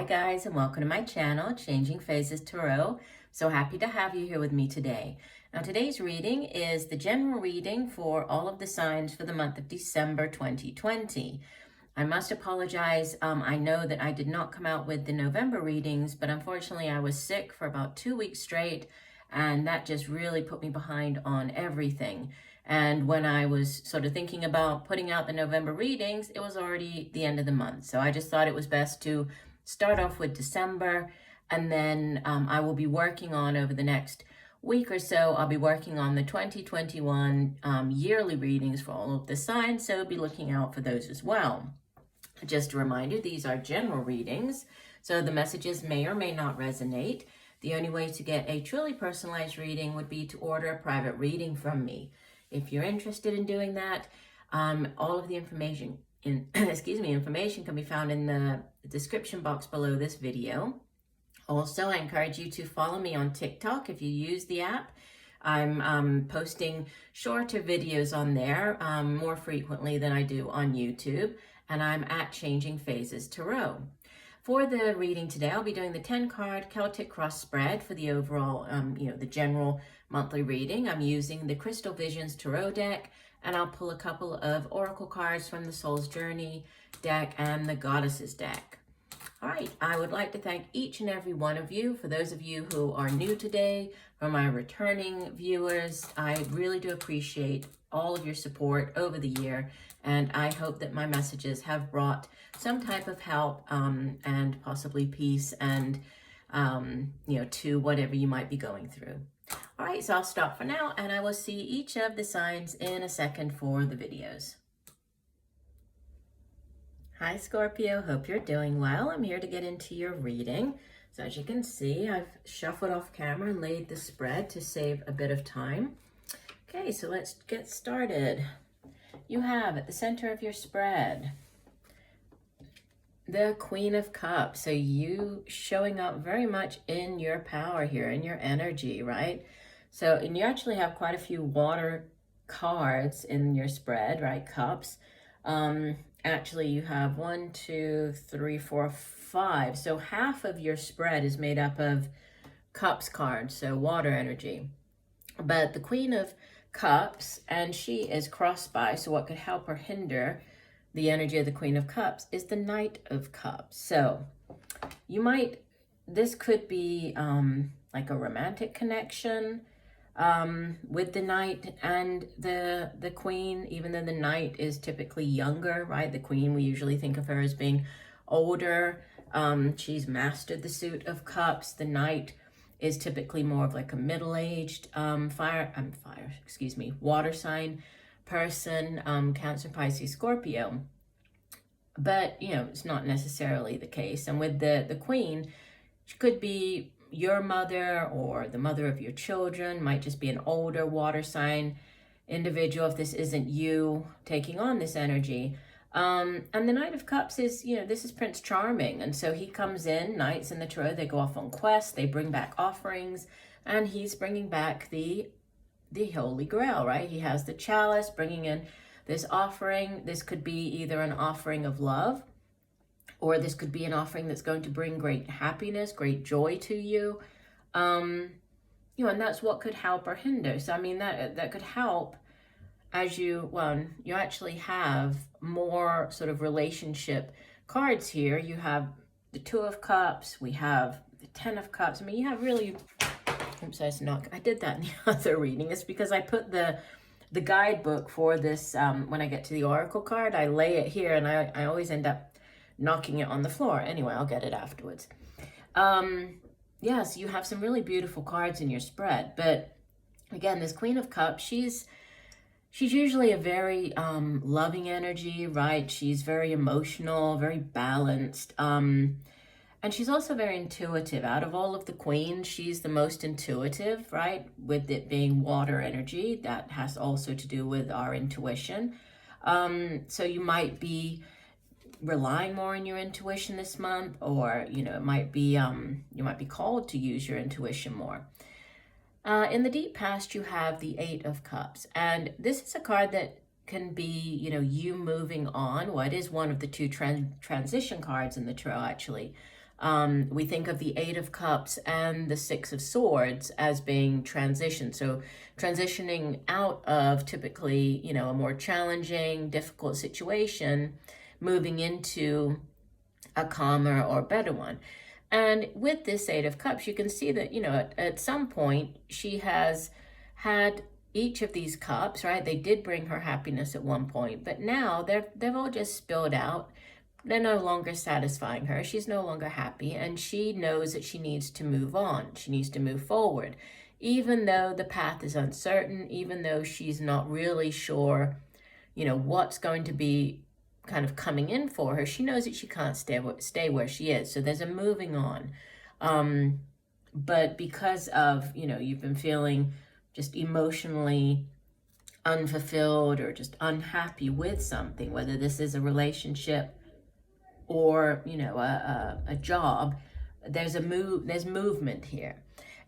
Hi guys, and welcome to my channel, Changing Phases Tarot. So happy to have you here with me today. Now today's reading is the general reading for all of the signs for the month of December 2020. I must apologize. I know that I did not come out with the November readings, but unfortunately I was sick for about 2 weeks straight, and that just really put me behind on everything. And when I was sort of thinking about putting out the November readings, it was already the end of the month. So I just thought it was best to start off with December, and then I will be working on over the next week or so, I'll be working on the 2021 yearly readings for all of the signs, so be looking out for those as well. Just a reminder, these are general readings, so the messages may or may not resonate. The only way to get a truly personalized reading would be to order a private reading from me. If you're interested in doing that, all of the information information can be found in the description box below this video. Also, I encourage you to follow me on TikTok if you use the app. I'm posting shorter videos on there more frequently than I do on YouTube, and I'm at Changing Phases Tarot. For the reading today, I'll be doing the 10-card Celtic Cross spread for the overall, the general monthly reading. I'm using the Crystal Visions Tarot deck, and I'll pull a couple of Oracle cards from the Soul's Journey deck and the Goddesses deck. All right, I would like to thank each and every one of you. For those of you who are new today, for my returning viewers, I really do appreciate all of your support over the year, and I hope that my messages have brought some type of help and possibly peace and to whatever you might be going through. All right, so I'll stop for now, and I will see each of the signs in a second for the videos. Hi Scorpio, hope you're doing well. I'm here to get into your reading. So as you can see, I've shuffled off camera and laid the spread to save a bit of time. Okay, so let's get started. You have at the center of your spread the Queen of Cups. So you showing up very much in your power here, in your energy, right? So, and you actually have quite a few water cards in your spread, right? Cups. Actually, you have 1, 2, 3, 4, 5. So half of your spread is made up of Cups cards, so water energy. But the Queen of Cups, and she is crossed by, so what could help or hinder the energy of the Queen of Cups is the Knight of Cups. So this could be like a romantic connection with the Knight and the Queen, even though the Knight is typically younger, right? The Queen, we usually think of her as being older. She's mastered the suit of Cups. The Knight is typically more of like a middle-aged water sign person, Cancer, Pisces, Scorpio. But, it's not necessarily the case. And with the Queen, she could be your mother or the mother of your children, might just be an older water sign individual if this isn't you taking on this energy. And the Knight of Cups is, this is Prince Charming. And so he comes in, knights in the tarot, they go off on quests, they bring back offerings, and he's bringing back the Holy Grail, right? He has the chalice, bringing in this offering. This could be either an offering of love, or this could be an offering that's going to bring great happiness, great joy to you. And that's what could help or hinder. So, I mean, that could help as you actually have more sort of relationship cards here. You have the 2 of Cups, we have the 10 of Cups. I mean, you have really, I did that in the other reading. It's because I put the guidebook for this, when I get to the Oracle card, I lay it here, and I always end up knocking it on the floor. Anyway, I'll get it afterwards. Yes, you have some really beautiful cards in your spread. But again, this Queen of Cups, she's usually a very loving energy, right? She's very emotional, very balanced. And she's also very intuitive. Out of all of the queens, she's the most intuitive, right? With it being water energy, that has also to do with our intuition. So you might be relying more on your intuition this month, or it might be you might be called to use your intuition more. In the deep past, you have the 8 of Cups, and this is a card that can be you moving on. Well, it is one of the 2 transition cards in the tarot, actually. We think of the Eight of Cups and the Six of Swords as being transition. So transitioning out of typically, you know, a more challenging, difficult situation, moving into a calmer or better one. And with this Eight of Cups, you can see that, you know, at some point she has had each of these cups, right? They did bring her happiness at one point, but now they've all just spilled out. They're no longer satisfying her. She's no longer happy, and she knows that she needs to move on. She needs to move forward, even though the path is uncertain, even though she's not really sure, you know, what's going to be kind of coming in for her. She knows that she can't stay where she is. So there's a moving on. But because of, you know, you've been feeling just emotionally unfulfilled or just unhappy with something, whether this is a relationship or, you know, a job, there's movement here.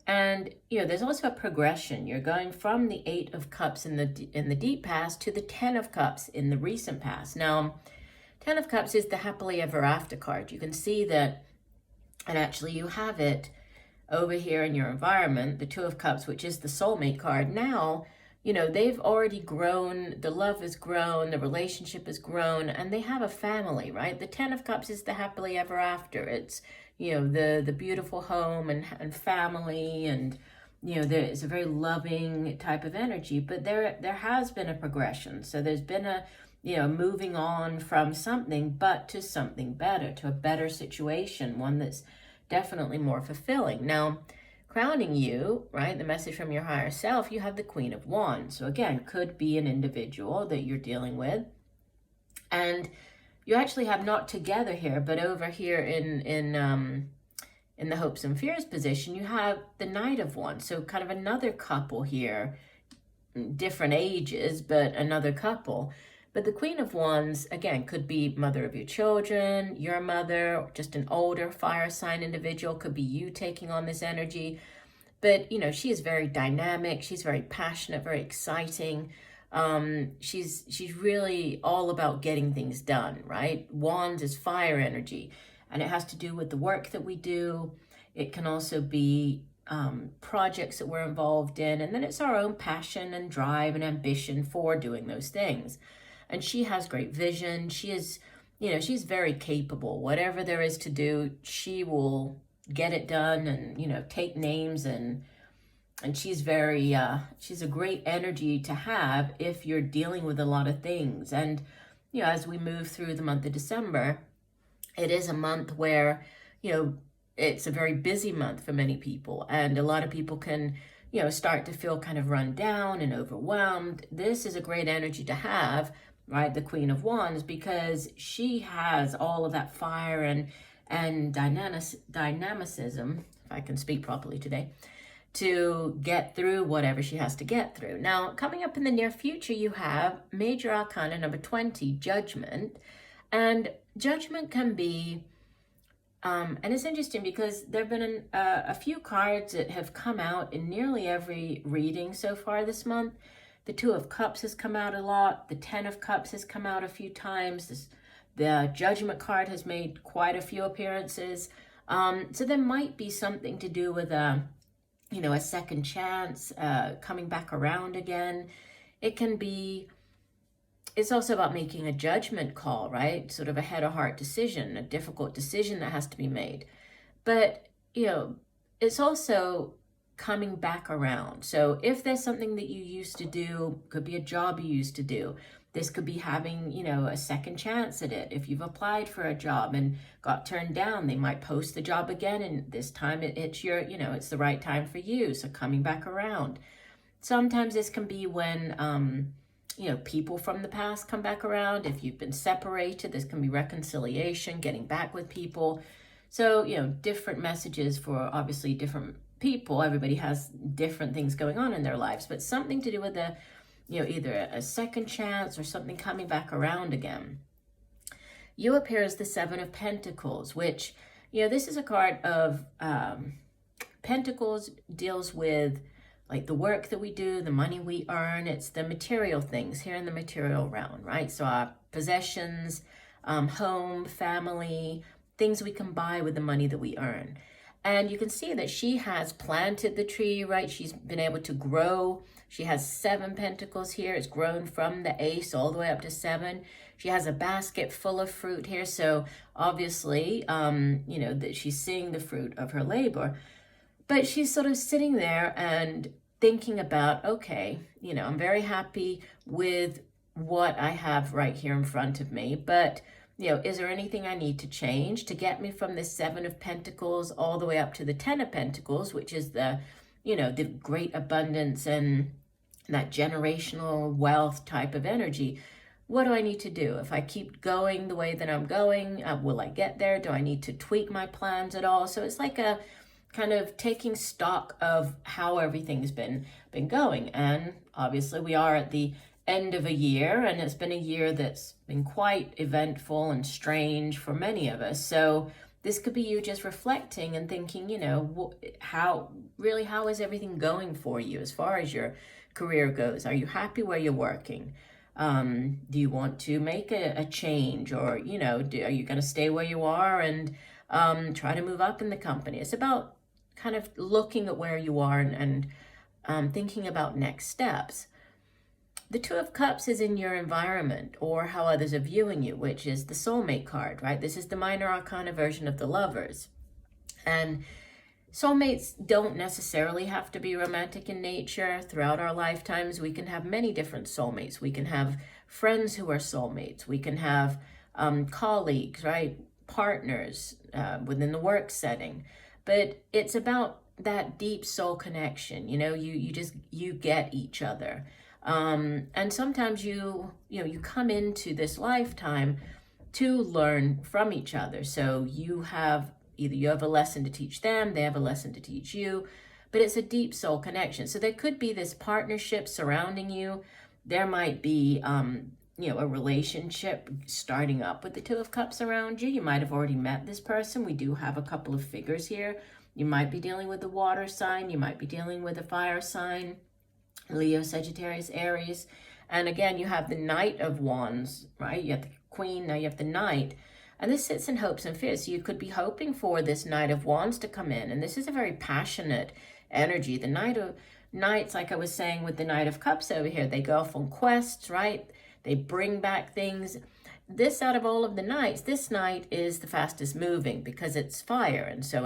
And, you know, there's also a progression. You're going from the Eight of Cups in the deep past to the Ten of Cups in the recent past. Now, Ten of Cups is the happily ever after card. You can see that, and actually you have it over here in your environment, the Two of Cups, which is the soulmate card. Now, you know, they've already grown, the love has grown, the relationship has grown, and they have a family, right? The Ten of Cups is the happily ever after. It's, you know, the beautiful home and family, and, you know, there is a very loving type of energy, but there has been a progression. So there's been a, you know, moving on from something, but to something better, to a better situation, one that's definitely more fulfilling. Now, crowning you, right, the message from your higher self, you have the Queen of Wands. So again, could be an individual that you're dealing with. And you actually have not together here, but over here in the hopes and fears position, you have the Knight of Wands. So kind of another couple here, different ages, but another couple. But the Queen of Wands, again, could be mother of your children, your mother, just an older fire sign individual, could be you taking on this energy. But, you know, she is very dynamic. She's very passionate, very exciting. She's really all about getting things done, right? Wands is fire energy, and it has to do with the work that we do. It can also be projects that we're involved in, and then it's our own passion and drive and ambition for doing those things. And she has great vision. She is, you know, she's very capable. Whatever there is to do, she will get it done and, you know, take names, and she's very, she's a great energy to have if you're dealing with a lot of things. And, you know, as we move through the month of December, it is a month where, you know, it's a very busy month for many people, and a lot of people can, you know, start to feel kind of run down and overwhelmed. This is a great energy to have, right? The Queen of Wands, because she has all of that fire and dynamicism, if I can speak properly today, to get through whatever she has to get through. Now, coming up in the near future, you have Major Arcana number 20, Judgment. And Judgment can be, and it's interesting because there have been a few cards that have come out in nearly every reading so far this month. The Two of Cups has come out a lot. The Ten of Cups has come out a few times. The Judgment card has made quite a few appearances. So there might be something to do with you know, a second chance, coming back around again. It can be, it's also about making a judgment call, right? Sort of a head or heart decision, a difficult decision that has to be made. But, you know, it's also coming back around. So if there's something that you used to do, could be a job you used to do, this could be having, you know, a second chance at it. If you've applied for a job and got turned down, they might post the job again, and this time it's your, you know, it's the right time for you. So coming back around. Sometimes this can be when, you know, people from the past come back around. If you've been separated, this can be reconciliation, getting back with people. So, you know, different messages for obviously different people. Everybody has different things going on in their lives, but something to do with the, you know, either a second chance or something coming back around again. You appear as the Seven of Pentacles, which, you know, this is a card of Pentacles, deals with like the work that we do, the money we earn. It's the material things here in the material realm, right? So our possessions, home, family, things we can buy with the money that we earn. And you can see that she has planted the tree, right? She's been able to grow. She has 7 pentacles here. It's grown from the ace all the way up to 7. She has a basket full of fruit here. So obviously, you know, that she's seeing the fruit of her labor. But she's sort of sitting there and thinking about, okay, you know, I'm very happy with what I have right here in front of me. But you know, is there anything I need to change to get me from the 7 of Pentacles all the way up to the 10 of Pentacles, which is the, you know, the great abundance and that generational wealth type of energy? What do I need to do? If I keep going the way that I'm going, will I get there? Do I need to tweak my plans at all? So it's like a kind of taking stock of how everything's been going. And obviously we are at the end of a year, and it's been a year that's been quite eventful and strange for many of us. So this could be you just reflecting and thinking, you know, how is everything going for you as far as your career goes? Are you happy where you're working? Do you want to make a change, or, you know, are you going to stay where you are and try to move up in the company? It's about kind of looking at where you are and thinking about next steps. The 2 of Cups is in your environment or how others are viewing you, which is the soulmate card, right? This is the minor arcana version of the Lovers. And soulmates don't necessarily have to be romantic in nature. Throughout our lifetimes, we can have many different soulmates. We can have friends who are soulmates. We can have colleagues, right? Partners within the work setting. But it's about that deep soul connection. You know, you get each other. And sometimes you come into this lifetime to learn from each other. So you have a lesson to teach them, they have a lesson to teach you, but it's a deep soul connection. So there could be this partnership surrounding you. There might be, a relationship starting up with the 2 of Cups around you. You might have already met this person. We do have a couple of figures here. You might be dealing with the water sign. You might be dealing with a fire sign. Leo, Sagittarius, Aries. And again, you have the Knight of Wands, right? You have the Queen, now you have the Knight. And this sits in hopes and fears. So you could be hoping for this Knight of Wands to come in. And this is a very passionate energy. The Knights, like I was saying with the Knight of Cups over here, they go off on quests, right? They bring back things. This, out of all of the Knights, this Knight is the fastest moving because it's fire. And so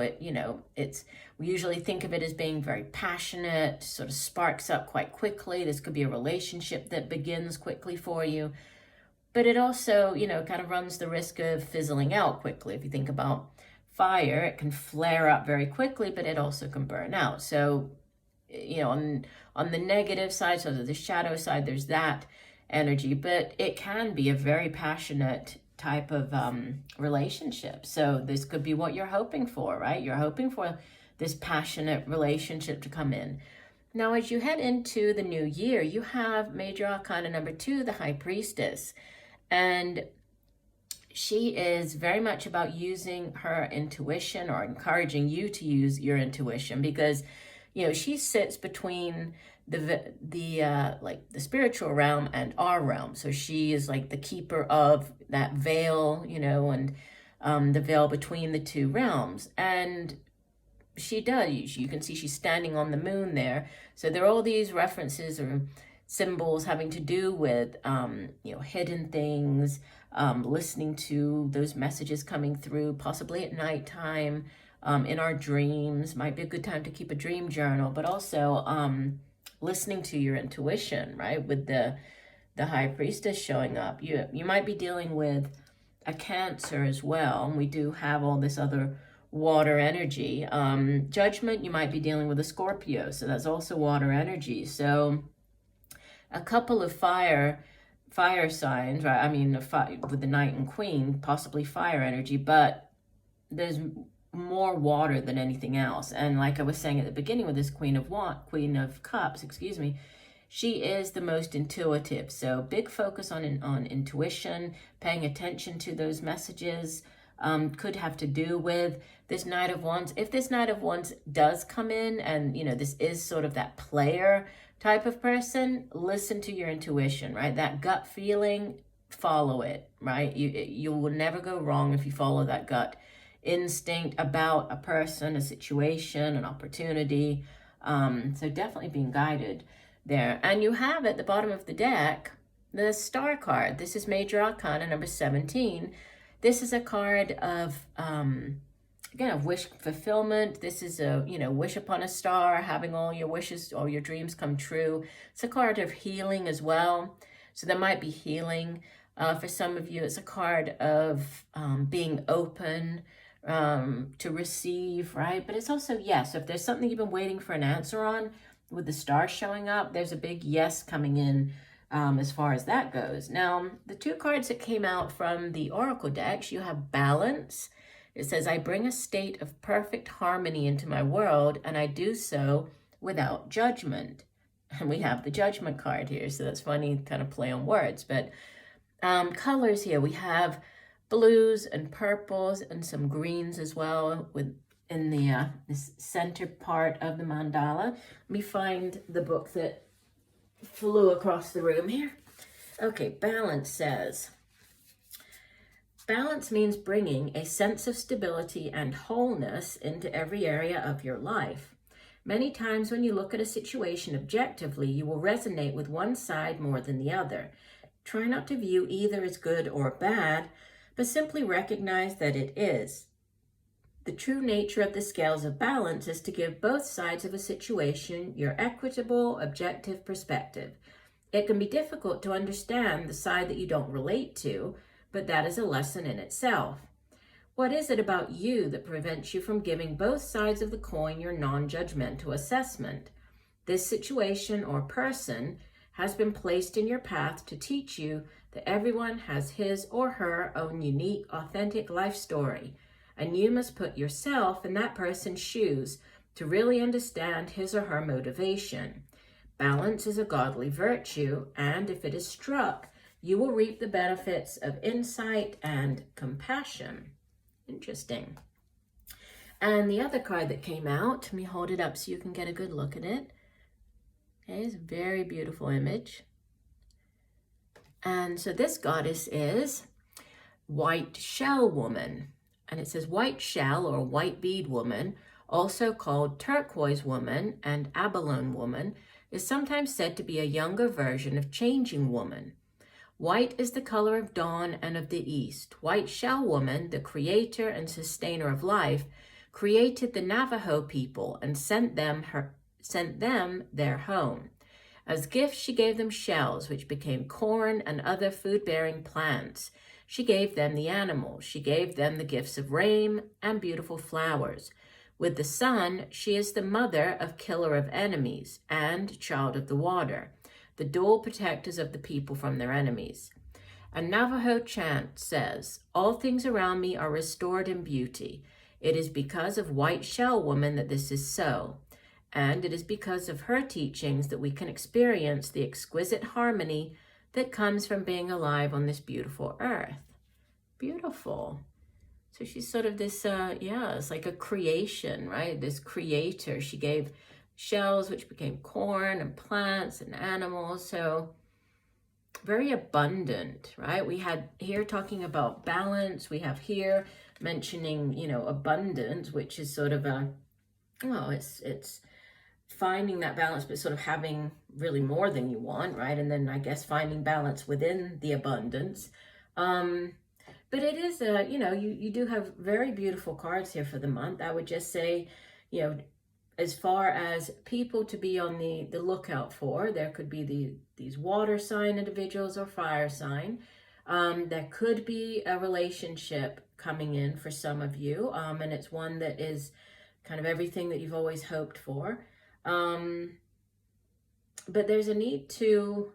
we usually think of it as being very passionate, sort of sparks up quite quickly. This could be a relationship that begins quickly for you. But it also, kind of runs the risk of fizzling out quickly. If you think about fire, it can flare up very quickly, but it also can burn out. So, on the negative side, so the shadow side, there's that energy, but it can be a very passionate type of relationship. So this could be what you're hoping for, right? You're hoping for this passionate relationship to come in. Now, as you head into the new year, you have Major Arcana number 2, the High Priestess. And she is very much about using her intuition, or encouraging you to use your intuition, because, she sits between the spiritual realm and our realm. So she is like the keeper of that veil, and the veil between the 2 realms. And she does, you can see she's standing on the moon there. So there are all these references or symbols having to do with, hidden things, listening to those messages coming through, possibly at nighttime, in our dreams. Might be a good time to keep a dream journal, but also listening to your intuition, right? With the High Priestess showing up, you might be dealing with a Cancer as well. And we do have all this other water energy. Judgment, you might be dealing with a Scorpio, so that's also water energy. So a couple of fire signs, right? I mean, with the Knight and Queen, possibly fire energy, but there's more water than anything else. And like I was saying at the beginning with this Queen of Cups, she is the most intuitive. So big focus on intuition, paying attention to those messages. Could have to do with this Knight of Wands. If this Knight of Wands does come in and, this is sort of that player type of person, listen to your intuition, right? That gut feeling, follow it, right? You will never go wrong if you follow that gut instinct about a person, a situation, an opportunity. So definitely being guided there. And you have at the bottom of the deck the Star card. This is Major Arcana number 17. This is a card of, again, of wish fulfillment. This is a, wish upon a star, having all your wishes, all your dreams come true. It's a card of healing as well. So there might be healing. For some of you, it's a card of being open to receive, right? But it's also yes. So if there's something you've been waiting for an answer on, with the star showing up, there's a big yes coming in as far as that goes. Now, the two cards that came out from the Oracle decks, you have Balance. It says, I bring a state of perfect harmony into my world, and I do so without judgment. And we have the Judgment card here, so that's funny, kind of play on words. But colors here, we have blues and purples and some greens as well in the this center part of the mandala. Let me find the book that flew across the room here. Okay, Balance says, balance means bringing a sense of stability and wholeness into every area of your life. Many times when you look at a situation objectively, you will resonate with one side more than the other. Try not to view either as good or bad, but simply recognize that it is. The true nature of the scales of balance is to give both sides of a situation your equitable, objective perspective. It can be difficult to understand the side that you don't relate to, but that is a lesson in itself. What is it about you that prevents you from giving both sides of the coin your non-judgmental assessment? This situation or person has been placed in your path to teach you that everyone has his or her own unique, authentic life story, and you must put yourself in that person's shoes to really understand his or her motivation. Balance is a godly virtue, and if it is struck, you will reap the benefits of insight and compassion. Interesting. And the other card that came out, let me hold it up so you can get a good look at it. Okay, it's a very beautiful image. And so this goddess is White Shell Woman. And it says white shell or white bead woman, also called turquoise woman and abalone woman, is sometimes said to be a younger version of changing woman. White is the color of dawn and of the east. White shell woman, the creator and sustainer of life, created the Navajo people and sent them their home. As gifts, she gave them shells, which became corn and other food-bearing plants. She gave them the animals. She gave them the gifts of rain and beautiful flowers. With the sun, she is the mother of killer of enemies and child of the water, the dual protectors of the people from their enemies. A Navajo chant says, all things around me are restored in beauty. It is because of White Shell Woman that this is so. And it is because of her teachings that we can experience the exquisite harmony that comes from being alive on this beautiful earth. Beautiful. So she's sort of this, it's like a creation, right? This creator. She gave shells, which became corn and plants and animals. So very abundant, right? We had here talking about balance. We have here mentioning, abundance, which is sort of it's finding that balance, but sort of having really more than you want, right? And then I guess finding balance within the abundance. But it is you do have very beautiful cards here for the month. I would just say, as far as people to be on the lookout for, there could be these water sign individuals or fire sign. There could be a relationship coming in for some of you, and it's one that is kind of everything that you've always hoped for. But there's a need to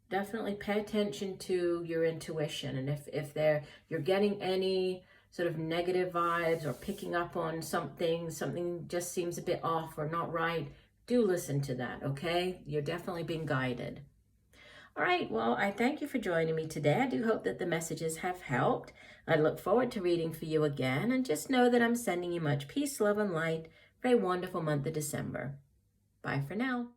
definitely pay attention to your intuition. And if you're getting any sort of negative vibes or picking up on something just seems a bit off or not right, do listen to that, okay? You're definitely being guided. All right, well, I thank you for joining me today. I do hope that the messages have helped. I look forward to reading for you again, and just know that I'm sending you much peace, love, and light for a wonderful month of December. Bye for now.